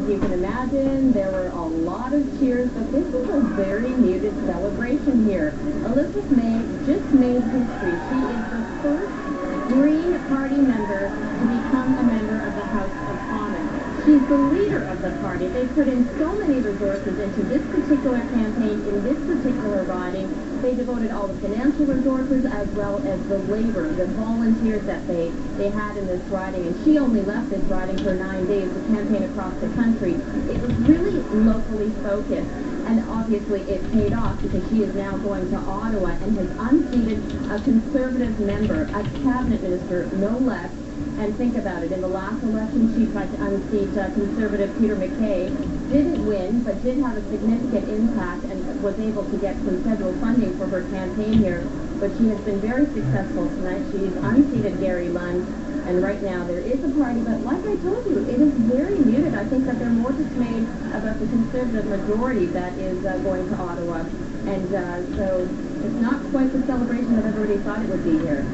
you can imagine, there were a lot of cheers, but this is a very muted celebration here. Elizabeth May just made history. She is the first Green Party member to become a member of the House of Commons. She's the leader of the party. They put in so many resources into this particular campaign, in this particular riding. They devoted all the financial resources as well as the labor, the volunteers that they had in this riding. And she only left this riding for 9 days to campaign across the country. It was really locally focused. And obviously it paid off because she is now going to Ottawa and has unseated a Conservative member, a cabinet minister, no less. And think about it, in the last election she tried to unseat Conservative Peter MacKay, didn't win, but did have a significant impact and was able to get some federal funding for her campaign here. But she has been very successful tonight. She's unseated Gary Lunn, and right now there is a party, but like I told you, it is very muted. I think that they're more dismayed about the Conservative majority that is going to Ottawa. And so it's not quite the celebration that everybody thought it would be here.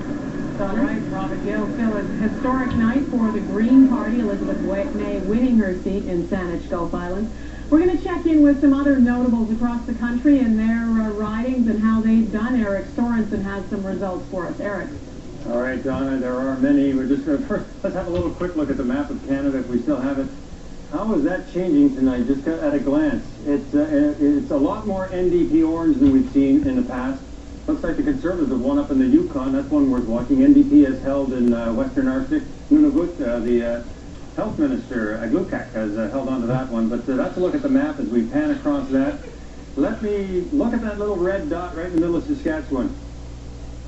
All right, Robert Gill. Still a historic night for the Green Party. Elizabeth May winning her seat in Saanich Gulf Islands. We're going to check in with some other notables across the country and their ridings and how they've done. Eric Sorensen has some results for us. Eric. All right, Donna, there are many. We're just going to first, let's have a little quick look at the map of Canada if we still have it. How is that changing tonight, just at a glance? It's a lot more NDP orange than we've seen in the past. Looks like the Conservatives have won up in the Yukon. That's one worth watching. NDP has held in Western Arctic. Nunavut, the Health Minister, Aglukak, has held on to that one. But that's a look at the map as we pan across that. Let me look at that little red dot right in the middle of Saskatchewan.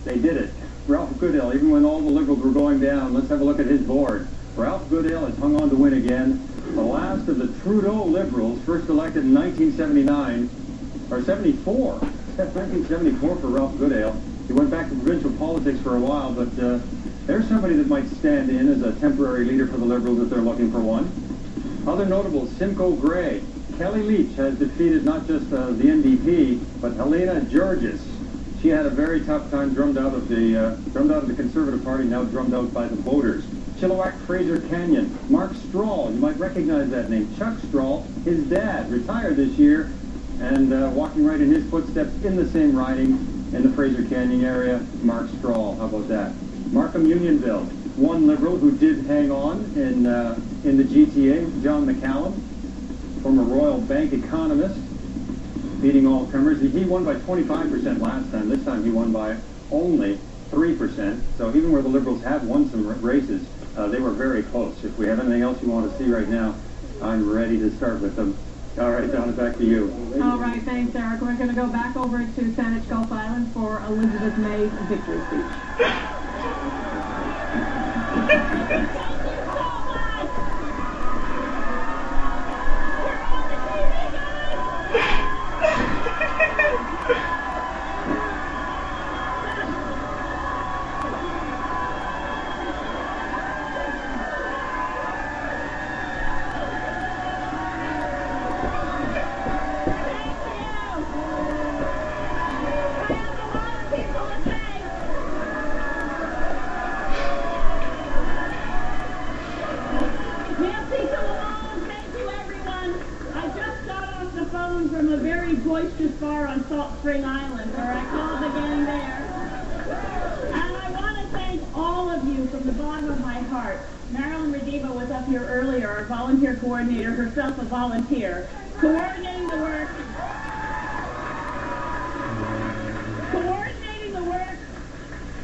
They did it. Ralph Goodale, even when all the Liberals were going down, let's have a look at his board. Ralph Goodale has hung on to win again. The last of the Trudeau Liberals, first elected in 1979, or 74. 1974 for Ralph Goodale. He went back to provincial politics for a while, but there's somebody that might stand in as a temporary leader for the Liberals if they're looking for one. Other notables, Simcoe Gray. Kelly Leach has defeated not just the NDP, but Helena Georges. She had a very tough time, drummed out of the Conservative Party, now drummed out by the voters. Chilliwack Fraser Canyon. Mark Strahl, you might recognize that name. Chuck Strahl, his dad, retired this year, and walking right in his footsteps in the same riding in the Fraser Canyon area, Mark Strahl. How about that? Markham Unionville, one Liberal who did hang on in the GTA, John McCallum, former Royal Bank economist, beating all comers. He won by 25% last time. This time he won by only 3%. So even where the Liberals have won some races, they were very close. If we have anything else you want to see right now, I'm ready to start with them. All right, Donna, back to you. All right, thanks, Eric. We're going to go back over to Saanich Gulf Islands for Elizabeth May's victory speech. From a very boisterous bar on Salt Spring Island, where I called again there. And I want to thank all of you from the bottom of my heart. Marilyn Rediva was up here earlier, our volunteer coordinator, herself a volunteer, coordinating the work.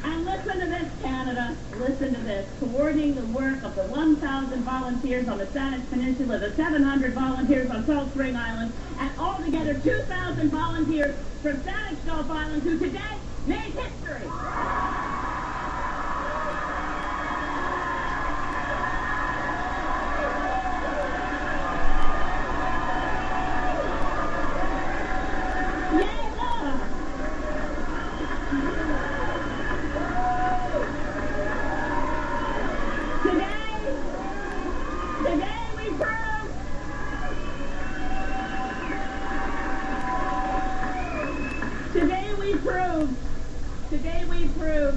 And listen to this, Canada. Listen to this. Coordinating the work of the 1,000 volunteers on the Saanich Peninsula, the 700 volunteers on Salt Spring Island, and altogether 2,000 volunteers from Saanich Gulf Island who today made history. Today we proved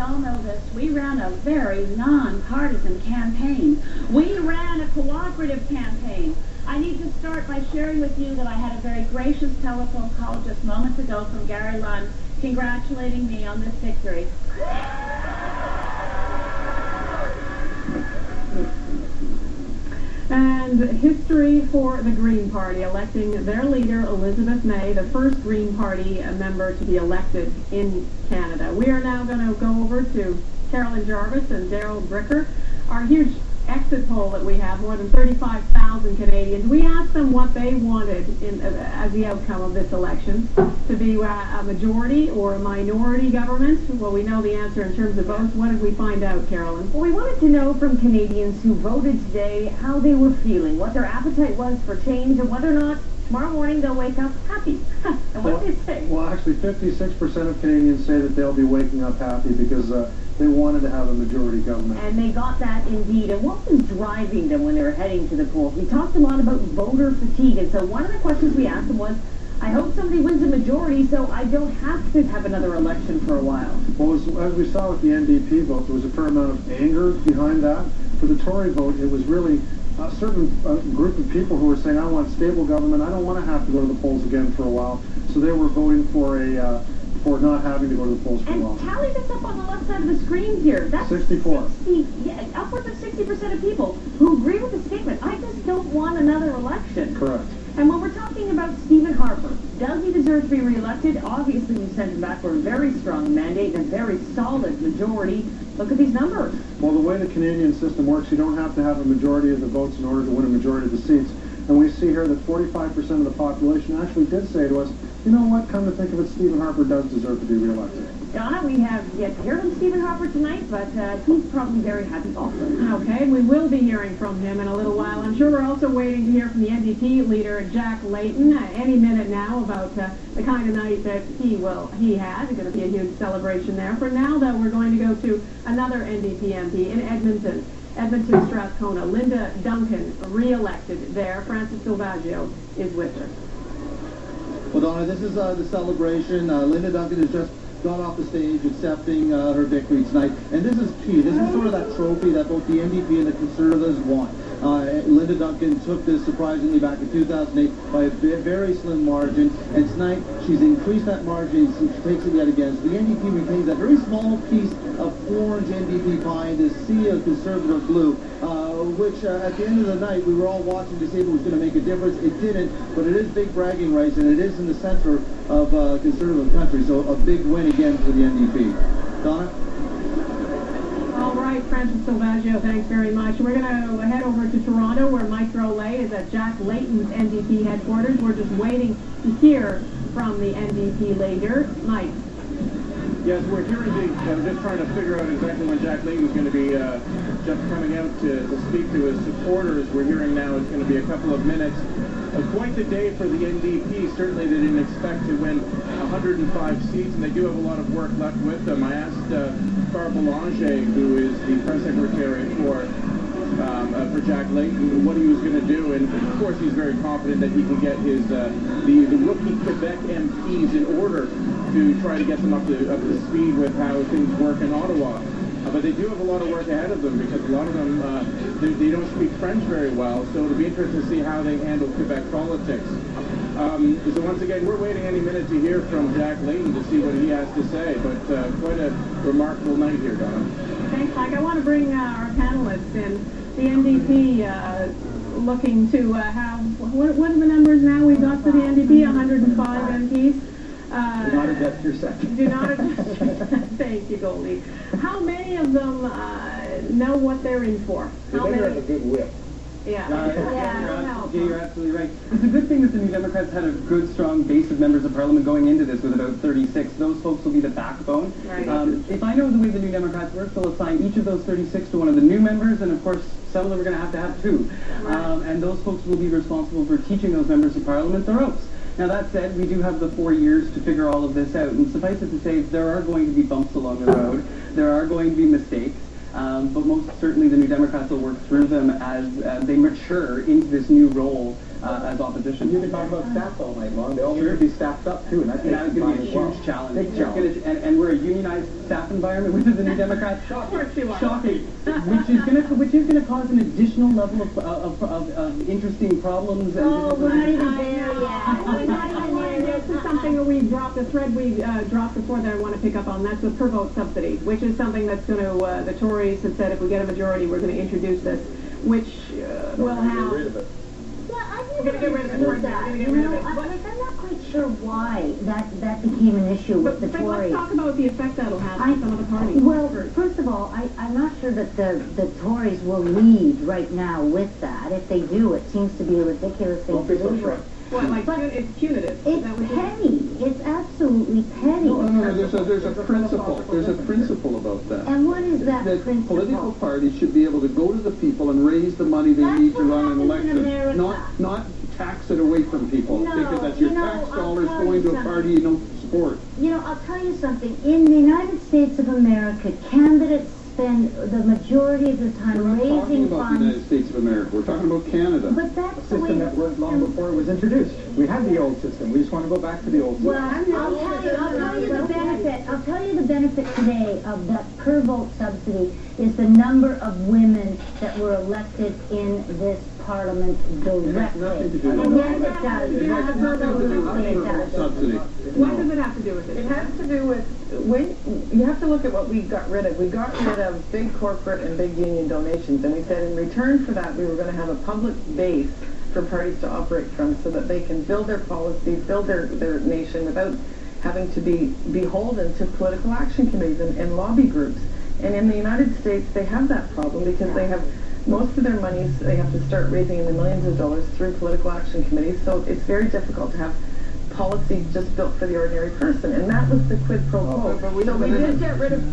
all know this, we ran a very non-partisan campaign. We ran a cooperative campaign. I need to start by sharing with you that I had a very gracious telephone call just moments ago from Gary Lunn congratulating me on this victory. And history for the Green Party, electing their leader, Elizabeth May, the first Green Party member to be elected in Canada. We are now going to go over to Carolyn Jarvis and Daryl Bricker. Our huge exit poll that we have, more than 35,000 Canadians. We asked them what they wanted as the outcome of this election, to be a majority or a minority government. Well, we know the answer in terms of votes. What did we find out, Carolyn? Well, we wanted to know from Canadians who voted today how they were feeling, what their appetite was for change, and whether or not tomorrow morning they'll wake up happy. And what did they say? Well, actually, 56% of Canadians say that they'll be waking up happy because they wanted to have a majority government. And they got that indeed. And what was driving them when they were heading to the polls? We talked a lot about voter fatigue. And so one of the questions we asked them was, I hope somebody wins a majority so I don't have to have another election for a while. Well, as we saw with the NDP vote, there was a fair amount of anger behind that. For the Tory vote, it was really a certain group of people who were saying, I want stable government. I don't want to have to go to the polls again for a while. So they were voting for not having to go to the polls for a while. And tally this up on the left side of the screen here. That's 64. Upwards of 60% of people who agree with the statement. I just don't want another election. Correct. And when we're talking about Stephen Harper, does he deserve to be reelected? Obviously, we sent him back for a very strong mandate and a very solid majority. Look at these numbers. Well, the way the Canadian system works, you don't have to have a majority of the votes in order to win a majority of the seats. And we see here that 45% of the population actually did say to us, you know what, come to think of it, Stephen Harper does deserve to be reelected. Donna, we have yet to hear from Stephen Harper tonight, but he's probably very happy also. Okay, we will be hearing from him in a little while. I'm sure we're also waiting to hear from the NDP leader, Jack Layton, any minute now about the kind of night that he had. It's going to be a huge celebration there. For now, though, we're going to go to another NDP MP in Edmonton. Strathcona. Linda Duncan, re-elected there. Francis Silvaggio is with her. Well, Donna, this is the celebration. Linda Duncan has just got off the stage accepting her victory tonight. And this is key. This is sort of that trophy that both the NDP and the Conservatives want. Linda Duncan took this surprisingly back in 2008 by a very slim margin. And tonight, she's increased that margin. So she takes it yet again. So the NDP retains that very small piece of orange NDP pie in this sea of Conservative blue, which at the end of the night, we were all watching to see if it was going to make a difference. It didn't, but it is big bragging rights, and it is in the center of Conservative country. So a big win again for the NDP. Donna? All right, Francis Silvaggio, thanks very much. We're going to head over to Toronto, where Mike Drolet is at Jack Layton's NDP headquarters. We're just waiting to hear from the NDP leader. Mike. Yes, we're hearing just trying to figure out exactly when Jack Layton's going to be just coming out to speak to his supporters. We're hearing now it's going to be a couple of minutes. Quite the day for the NDP. Certainly they didn't expect to win 105 seats, and they do have a lot of work left with them. I asked Farr Boulanger, who is the press secretary for Jack Layton, what he was going to do, and of course he's very confident that he can get his the rookie Quebec MPs in order to try to get them up to speed with how things work in Ottawa. But they do have a lot of work ahead of them because a lot of them, they don't speak French very well, so it'll be interesting to see how they handle Quebec politics. So once again, we're waiting any minute to hear from Jack Layton to see what he has to say, but quite a remarkable night here, Donna. Thanks, Mike. I want to bring our panelists in. The NDP looking to have, what are the numbers now we've got for the NDP? 105 MPs. Do not adjust your second. Do not adjust your second. Thank you, Goldie. How many of them know what they're in for? How many? Have a good whip. Yeah. You're absolutely right. It's a good thing that the New Democrats had a good, strong base of members of Parliament going into this with about 36. Those folks will be the backbone. Right. If I know the way the New Democrats work, they'll assign each of those 36 to one of the new members, and of course, some of them are going to have two. Right. And those folks will be responsible for teaching those members of Parliament their oaths. Now, that said, we do have the 4 years to figure all of this out, and suffice it to say, there are going to be bumps along the road. There are going to be mistakes. but most certainly the New Democrats will work through them as they mature into this new role as opposition. You can talk about staff all night long. They all need to be staffed up too, and that's going to be a huge challenge. Big challenge. And we're a unionized staff environment within the New Democrats. Shocking. Which is going to cause an additional level of interesting problems. Oh, we're not even there yet. We're not even there. This is something that we dropped, a thread we dropped before that I want to pick up on. That's the per vote subsidy, which is something that's going to, the Tories have said if we get a majority, we're going to introduce this, which will have... We're going to get rid of that. You know, I'm not quite sure why that became an issue with the Tories. Let's talk about the effect that'll have on some of the parties. Well, first of all, I'm not sure that the Tories will lead right now with that. If they do, it seems to be a ridiculous thing to do. What, like, it's punitive? It's petty. It's absolutely petty. No, there's a principle. There's a principle about that. And what is that principle? Political parties should be able to go to the people and raise the money they need to run an election, not tax it away from people, because that's your tax dollars going to a party you don't support. You know, I'll tell you something. In the United States of America, candidates spend the majority of their time raising funds. We're not talking about the United States of America. We're talking about Canada. But that's the way system that worked long before it was introduced. We had the old system. We just want to go back to the old system. Well, I'll tell you the benefit. I'll tell you the benefit today of that per vote subsidy is the number of women that were elected in this Parliament directly. Nothing to do with Yes, it does. Absolutely, it does. Subsidy. What does it have to do with it? It has to do with, you have to look at what we got rid of. We got rid of big corporate and big union donations, and we said in return for that we were going to have a public base for parties to operate from so that they can build their policy, build their nation without having to be beholden to political action committees and lobby groups. And in the United States, they have that problem because they have most of their monies, they have to start raising in the millions of dollars through political action committees, so it's very difficult to have policy just built for the ordinary person, and that was the quid pro quo. So we did get rid of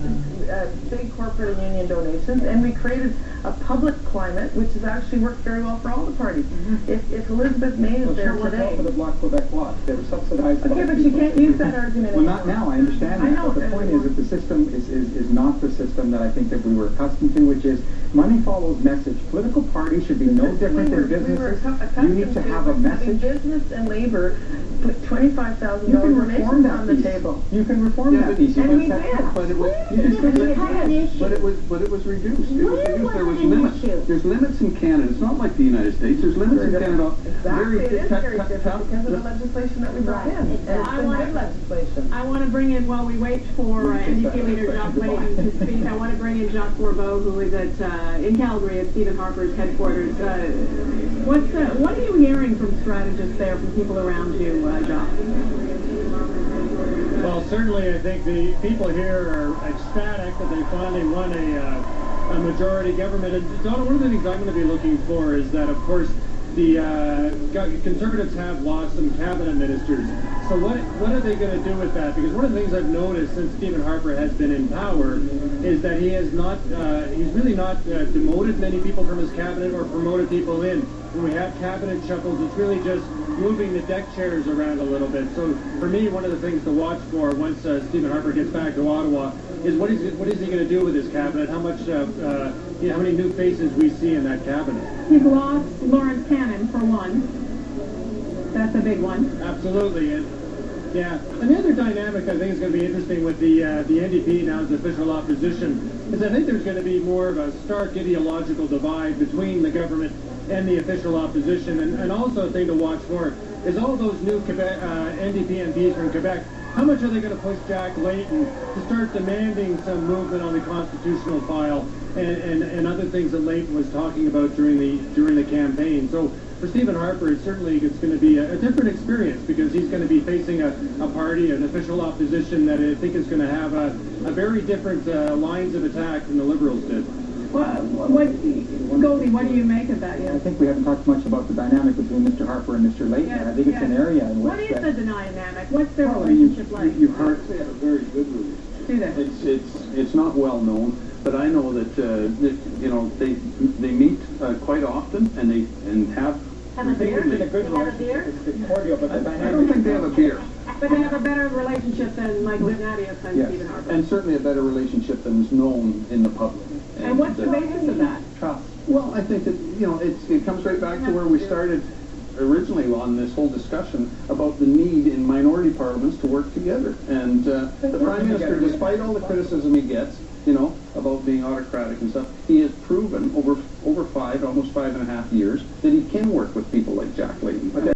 big corporate and union donations, and we created a public climate, which has actually worked very well for all the parties. If Elizabeth May is there today... for the Bloc Quebec Bloc. They were subsidized. Okay, but you can't use that argument Well, not now. I understand that. I know. But the point is that the system is not the system that I think that we were accustomed to, which is money follows message. Political parties should be no different than businesses. You need to have a message. Business and labor put $25,000 donations on the table. You can reform that piece. And we did. But it was reduced. It was reduced. There was limits. There's limits in Canada. It's not like the United States. There's limits in Canada. Exactly. It is very different because of the legislation that we brought in. It's been legislation. I want to bring in, while we wait for NDP leader Jacques Layton to speak, I want to bring in Jacques Bourbeau, who is in Calgary at Stephen Harper's headquarters. What are you hearing from strategists there, from people around you, Jacques? Well, certainly I think the people here are ecstatic that they finally won a majority government. And Donna, one of the things I'm going to be looking for is that, of course, the Conservatives have lost some cabinet ministers. So what are they going to do with that? Because one of the things I've noticed since Stephen Harper has been in power is that he has not, he's really not demoted many people from his cabinet or promoted people in. When we have cabinet shuffles, it's really just moving the deck chairs around a little bit. So for me, one of the things to watch for once Stephen Harper gets back to Ottawa is what is he going to do with his cabinet? How much, how many new faces we see in that cabinet? He's lost Lawrence Cannon, for one. That's a big one. Absolutely. And the other dynamic I think is going to be interesting with the NDP now as official opposition is I think there's going to be more of a stark ideological divide between the government and the official opposition. And also a thing to watch for is all those new Quebec, NDP MPs from Quebec. How much are they going to push Jack Layton to start demanding some movement on the constitutional file and other things that Layton was talking about during the campaign? So for Stephen Harper, it's going to be a different experience because he's going to be facing a party, an official opposition that I think is going to have a very different lines of attack than the Liberals did. Goldie, what do you make of that? I think we haven't talked much about the dynamic between Mr. Harper and Mr. Layton. I think it's an area in which... What is the dynamic? What's their relationship like? You've heard they have a very good relationship. Do they? It's not well known, but I know that they meet quite often and have a beer? It's a good relationship. It's cordial, but the dynamic... I don't think they have a beer. But they have a better relationship than Michael Ignatius and Stephen Harper. And certainly a better relationship than is known in the public. And what's the basis of that? Trust. Well, I think that, you know, it comes right back to where we started originally on this whole discussion about the need in minority parliaments to work together. And the Prime Minister, despite all the criticism he gets, you know, about being autocratic and stuff, he has proven over almost 5.5 years that he can work with people like Jack Layton.